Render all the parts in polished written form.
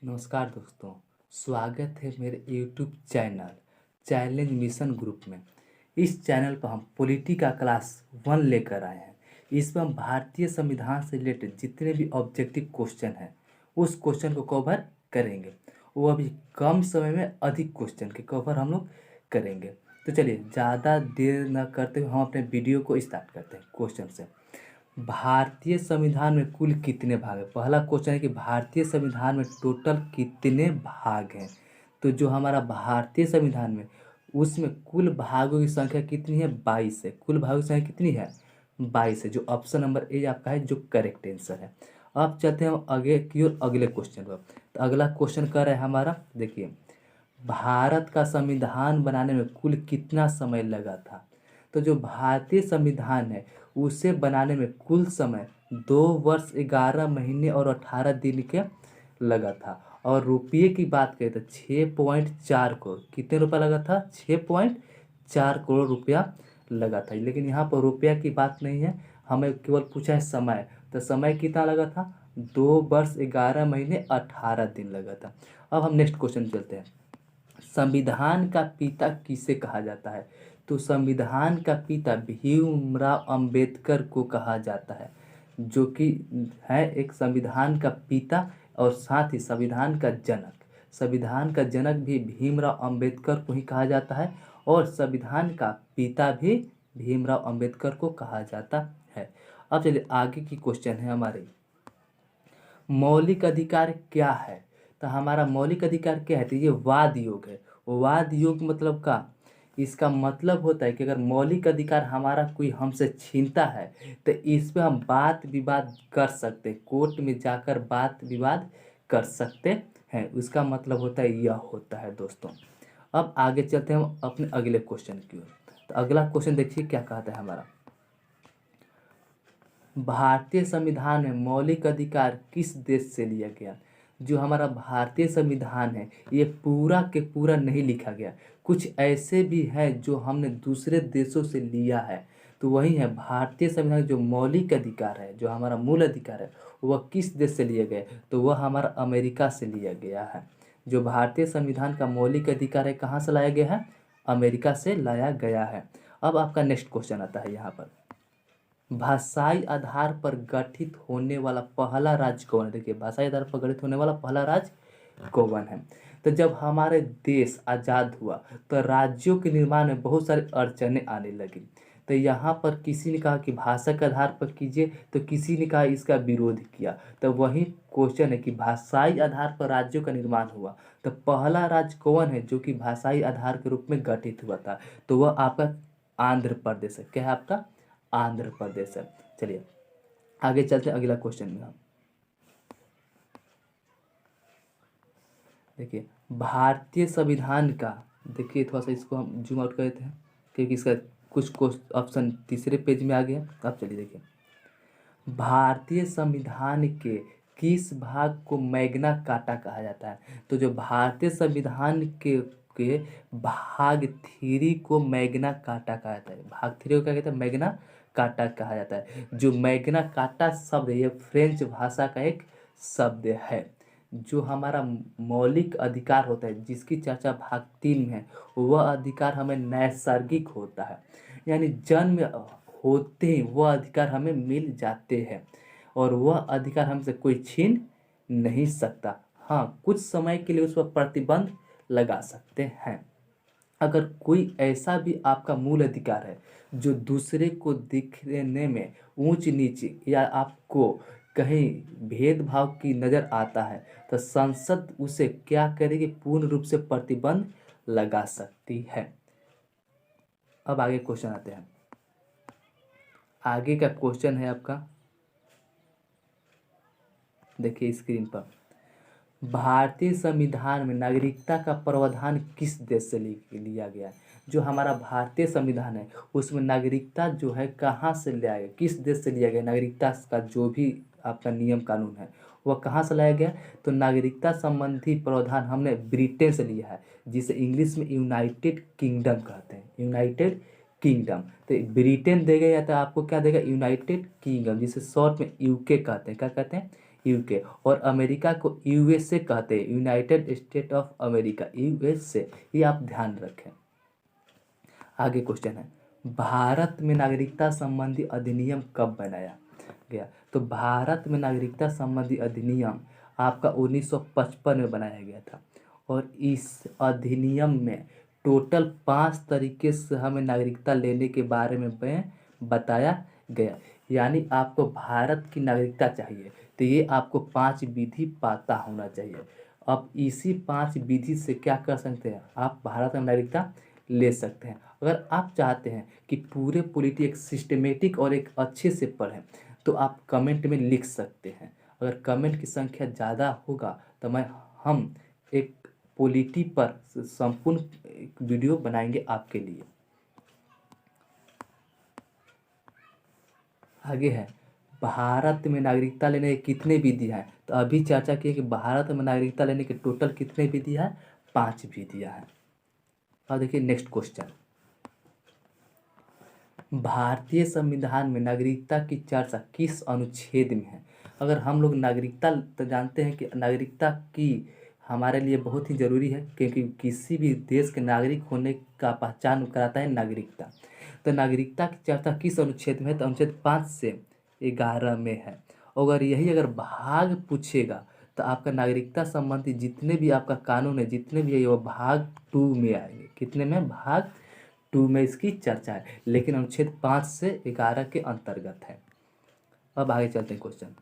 नमस्कार दोस्तों। स्वागत है मेरे YouTube channel challenge mission group में। इस चैनल पर हम पॉलिटी का क्लास 1 लेकर आए हैं। इसमें हम भारतीय संविधान से रिलेटेड जितने भी ऑब्जेक्टिव क्वेश्चन हैं उस क्वेश्चन को कवर करेंगे। वो अभी कम समय में अधिक क्वेश्चन के कवर हम लोग करेंगे। तो चलिए ज़्यादा देर न करते हुए हम अपने वीडियो को स्टार्ट करते हैं क्वेश्चन से। भारतीय संविधान में कुल कितने भाग हैं? पहला क्वेश्चन है कि भारतीय संविधान में टोटल कितने भाग हैं। तो जो हमारा भारतीय संविधान में उसमें कुल भागों की संख्या कितनी है? 22 है। कुल भागों की संख्या कितनी है? 22 है, जो ऑप्शन नंबर ए आपका है, जो करेक्ट आंसर है। अब चलते हैं हम आगे की ओर अगले क्वेश्चन पर। तो अगला क्वेश्चन कर रहा है हमारा, देखिए, भारत का संविधान बनाने में कुल कितना समय लगा था? तो जो भारतीय संविधान है उसे बनाने में कुल समय 2 वर्ष 11 महीने और 18 दिन के लगा था। और रुपये की बात करें तो 6.4 करोड़, कितने रुपया लगा था? 6.4 करोड़ रुपया लगा था। लेकिन यहाँ पर रुपया की बात नहीं है, हमें केवल पूछा है समय। तो समय कितना लगा था? 2 वर्ष 11 महीने 18 दिन लगा था। अब हम नेक्स्ट क्वेश्चन चलते हैं। संविधान का पिता किसे कहा जाता है? तो संविधान का पिता भीमराव अंबेडकर को कहा जाता है, जो कि है एक संविधान का पिता और साथ ही संविधान का जनक। संविधान का जनक भी भीमराव अंबेडकर को ही कहा जाता है और संविधान का पिता भी भीमराव अंबेडकर को कहा जाता है। अब चलिए आगे की क्वेश्चन है हमारे, मौलिक अधिकार क्या है? तो हमारा मौलिक अधिकार क्या है? तो ये वाद योग है। वाद योग मतलब का, इसका मतलब होता है कि अगर मौलिक अधिकार हमारा कोई हमसे छीनता है तो इस पे हम बात विवाद कर सकते हैं, कोर्ट में जाकर बात विवाद कर सकते हैं। उसका मतलब होता है यह होता है दोस्तों। अब आगे चलते हैं हम अपने अगले क्वेश्चन की ओर। तो अगला क्वेश्चन देखिए क्या कहता है हमारा, भारतीय संविधान में मौलिक अधिकार किस देश से लिया गया? जो हमारा भारतीय संविधान है ये पूरा के पूरा नहीं लिखा गया, कुछ ऐसे भी हैं जो हमने दूसरे देशों से लिया है। तो वही है भारतीय संविधान जो मौलिक अधिकार है, जो हमारा मूल अधिकार है, वह किस देश से लिया गया? तो वह हमारा अमेरिका से लिया गया है। जो भारतीय संविधान का मौलिक अधिकार है कहाँ से लाया गया है? अमेरिका से लाया गया है। अब आपका नेक्स्ट क्वेश्चन आता है यहाँ पर, भाषाई आधार पर गठित होने वाला पहला राज्य कौन है? देखिए, भाषाई आधार पर गठित होने वाला पहला राज्य कौन है? तो जब हमारे देश आज़ाद हुआ तो राज्यों के निर्माण में बहुत सारी अड़चनें आने लगी। तो यहाँ पर किसी ने कहा कि भाषा के आधार पर कीजिए, तो किसी ने कहा इसका विरोध किया। तो वही क्वेश्चन है कि भाषाई आधार पर राज्यों का निर्माण हुआ तो पहला राज्य कौन है जो कि भाषाई आधार के रूप में गठित हुआ था? तो वह आपका आंध्र प्रदेश है। क्या है आपका? आंध्र प्रदेश है। चलिए आगे चलते हैं अगला क्वेश्चन में हम, देखिए भारतीय संविधान का, देखिए थोड़ा सा इसको हम जूम आउट कर देते हैं क्योंकि इसका कुछ ऑप्शन तीसरे पेज में आ गया। अब चलिए देखिए, भारतीय संविधान के किस भाग को मैग्ना कार्टा कहा जाता है? तो जो भारतीय संविधान के भाग 3 को मैग्ना कार्टा कहा जाता है। भाग 3 को क्या कहते हैं? मैग्ना कार्टा कहा जाता है। जो मैग्ना कार्टा शब्द है ये फ्रेंच भाषा का एक शब्द है। जो हमारा मौलिक अधिकार होता है जिसकी चर्चा भाग 3 में है, वह अधिकार हमें नैसर्गिक होता है, यानी जन्म होते ही वह अधिकार हमें मिल जाते हैं और वह अधिकार हमसे कोई छीन नहीं सकता। हाँ, कुछ समय के लिए उस पर प्रतिबंध लगा सकते हैं। अगर कोई ऐसा भी आपका मूल अधिकार है जो दूसरे को दिखने में ऊंच नीच या आपको कहीं भेदभाव की नज़र आता है तो संसद उसे क्या करेगी? पूर्ण रूप से प्रतिबंध लगा सकती है। अब आगे क्वेश्चन आते हैं। आगे का क्वेश्चन है आपका, देखिए स्क्रीन पर, भारतीय संविधान में नागरिकता का प्रावधान किस देश से लिया गया है? जो हमारा भारतीय संविधान है उसमें नागरिकता जो है कहाँ से लिया गया, किस देश से लिया गया? नागरिकता का जो भी आपका नियम कानून है वह कहाँ से लाया गया? तो नागरिकता संबंधी प्रावधान हमने ब्रिटेन से लिया है, जिसे इंग्लिश में यूनाइटेड किंगडम कहते हैं। यूनाइटेड किंगडम, तो ब्रिटेन देगा या तो आपको क्या देगा? यूनाइटेड किंगडम, जिसे शॉर्ट में यूके कहते हैं। क्या कहते हैं? यूके, और अमेरिका को यूएसए कहते हैं, United state of America, USA. ये आप ध्यान रखें। आगे क्वेश्चन है, भारत में नागरिकता संबंधी अधिनियम कब बनाया गया? तो भारत में नागरिकता संबंधी अधिनियम आपका 1955 में बनाया गया था, और इस अधिनियम में टोटल 5 तरीके से हमें नागरिकता लेने के बारे में बताया गया। यानी आपको भारत की नागरिकता चाहिए तो ये आपको 5 विधि पता होना चाहिए। अब इसी 5 विधि से क्या कर सकते हैं, आप भारत में नागरिकता ले सकते हैं। अगर आप चाहते हैं कि पूरे पॉलिटी एक सिस्टमेटिक और एक अच्छे से पढ़ें तो आप कमेंट में लिख सकते हैं। अगर कमेंट की संख्या ज़्यादा होगा तो हम एक पॉलिटी पर संपूर्ण एक वीडियो बनाएंगे आपके लिए। आगे है, भारत में नागरिकता लेने के कितने विधि हैं? तो अभी चर्चा की कि भारत में नागरिकता लेने के टोटल कितने विधि हैं? 5 विधियां हैं। और देखिए नेक्स्ट क्वेश्चन, भारतीय संविधान में नागरिकता की चर्चा किस अनुच्छेद में है? अगर हम लोग नागरिकता तो जानते हैं कि नागरिकता की हमारे लिए बहुत ही ज़रूरी है, क्योंकि किसी भी देश के नागरिक होने का पहचान कराता है नागरिकता। तो नागरिकता की चर्चा किस अनुच्छेद में है? तो अनुच्छेद 5 से 11 में है। अगर अगर भाग पूछेगा तो आपका नागरिकता संबंधी जितने भी आपका कानून है, जितने भी है, वो भाग 2 में आएंगे। कितने में? भाग 2 में इसकी चर्चा है, लेकिन अनुच्छेद 5 से 11 के अंतर्गत है। अब आगे चलते हैं क्वेश्चन,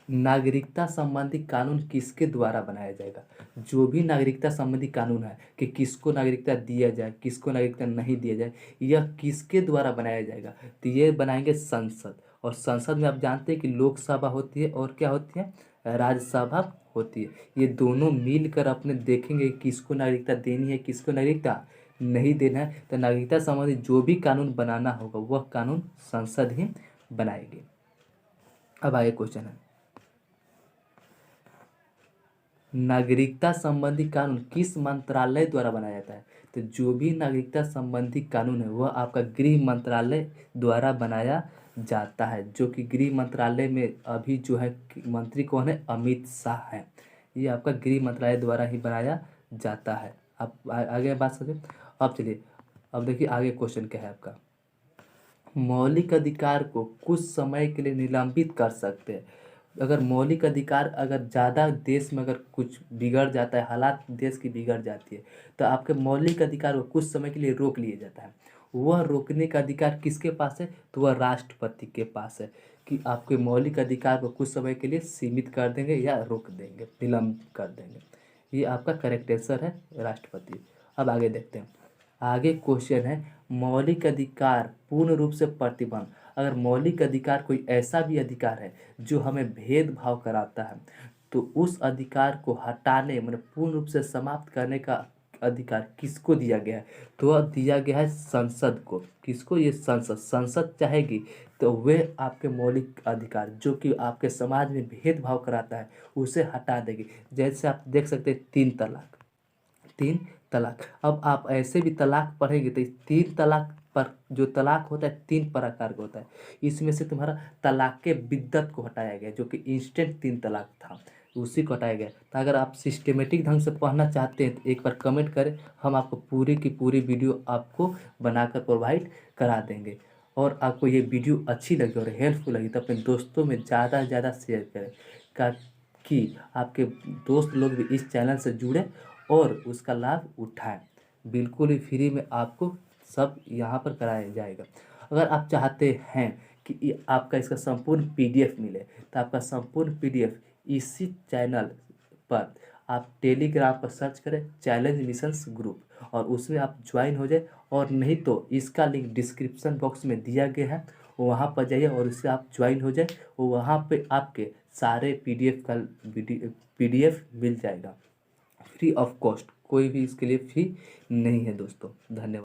नागरिकता संबंधी कानून किसके द्वारा बनाया जाएगा? जो भी नागरिकता संबंधी कानून है कि किसको नागरिकता दिया जाए, किसको नागरिकता नहीं दिया जाए, यह किसके द्वारा बनाया जाएगा? तो ये बनाएंगे संसद। और संसद में आप जानते हैं कि लोकसभा होती है और क्या होती है? राज्यसभा होती है। ये दोनों मिलकर अपने देखेंगे किसको नागरिकता देनी है, किसको नागरिकता नहीं देना है। तो नागरिकता संबंधी जो भी कानून बनाना होगा वह कानून संसद ही बनाएगी। अब आगे क्वेश्चन है, नागरिकता संबंधी कानून किस मंत्रालय द्वारा बनाया जाता है? तो जो भी नागरिकता संबंधी कानून है वह आपका गृह मंत्रालय द्वारा बनाया जाता है, जो कि गृह मंत्रालय में अभी जो है मंत्री कौन है? अमित शाह है। ये आपका गृह मंत्रालय द्वारा ही बनाया जाता है। आप आगे बात समझे। अब चलिए, अब देखिए आगे क्वेश्चन क्या है आपका, मौलिक अधिकार को कुछ समय के लिए निलंबित कर सकते हैं। अगर मौलिक अधिकार अगर ज़्यादा देश में अगर कुछ बिगड़ जाता है, हालात देश की बिगड़ जाती है, तो आपके मौलिक अधिकार को कुछ समय के लिए रोक लिया जाता है। वह रोकने का अधिकार किसके पास है? तो वह राष्ट्रपति के पास है, कि आपके मौलिक अधिकार को कुछ समय के लिए सीमित कर देंगे या रोक देंगे, निलंबित कर देंगे। ये आपका करेक्ट आंसर है, राष्ट्रपति। अब आगे देखते हैं। आगे क्वेश्चन है, मौलिक अधिकार पूर्ण रूप से प्रतिबंध। अगर मौलिक अधिकार कोई ऐसा भी अधिकार है जो हमें भेदभाव कराता है तो उस अधिकार को हटाने मतलब पूर्ण रूप से समाप्त करने का अधिकार किसको दिया गया है? तो वह दिया गया है संसद को। किसको? ये संसद चाहेगी तो वे आपके मौलिक अधिकार जो कि आपके समाज में भेदभाव कराता है उसे हटा देगी। जैसे आप देख सकते हैं 3 तलाक, 3 तलाक। अब आप ऐसे भी तलाक पढ़ेंगे तो 3 तलाक पर जो तलाक होता है 3 प्रकार का होता है। इसमें से तुम्हारा तलाक के बिद्दत को हटाया गया, जो कि इंस्टेंट 3 तलाक था, उसी को हटाया गया। तो अगर आप सिस्टमेटिक ढंग से पढ़ना चाहते हैं तो एक बार कमेंट करें, हम आपको पूरी की पूरी वीडियो आपको बनाकर प्रोवाइड करा देंगे। और आपको ये वीडियो अच्छी लगी और हेल्पफुल लगी तो अपने दोस्तों में ज़्यादा से ज़्यादा शेयर करें, कि आपके दोस्त लोग भी इस चैनल से जुड़े और उसका लाभ उठाएं। बिल्कुल ही फ्री में आपको सब यहाँ पर कराया जाएगा। अगर आप चाहते हैं कि आपका इसका संपूर्ण पीडीएफ मिले तो आपका संपूर्ण पीडीएफ इसी चैनल पर आप टेलीग्राम पर सर्च करें चैलेंज मिशंस ग्रुप, और उसमें आप ज्वाइन हो जाए। और नहीं तो इसका लिंक डिस्क्रिप्शन बॉक्स में दिया गया है, वहाँ पर जाइए और उससे आप ज्वाइन हो जाए। वहाँ पे आपके सारे पीडीएफ का पीडीएफ मिल जाएगा फ्री ऑफ कॉस्ट। कोई भी इसके लिए फी नहीं है दोस्तों। धन्यवाद।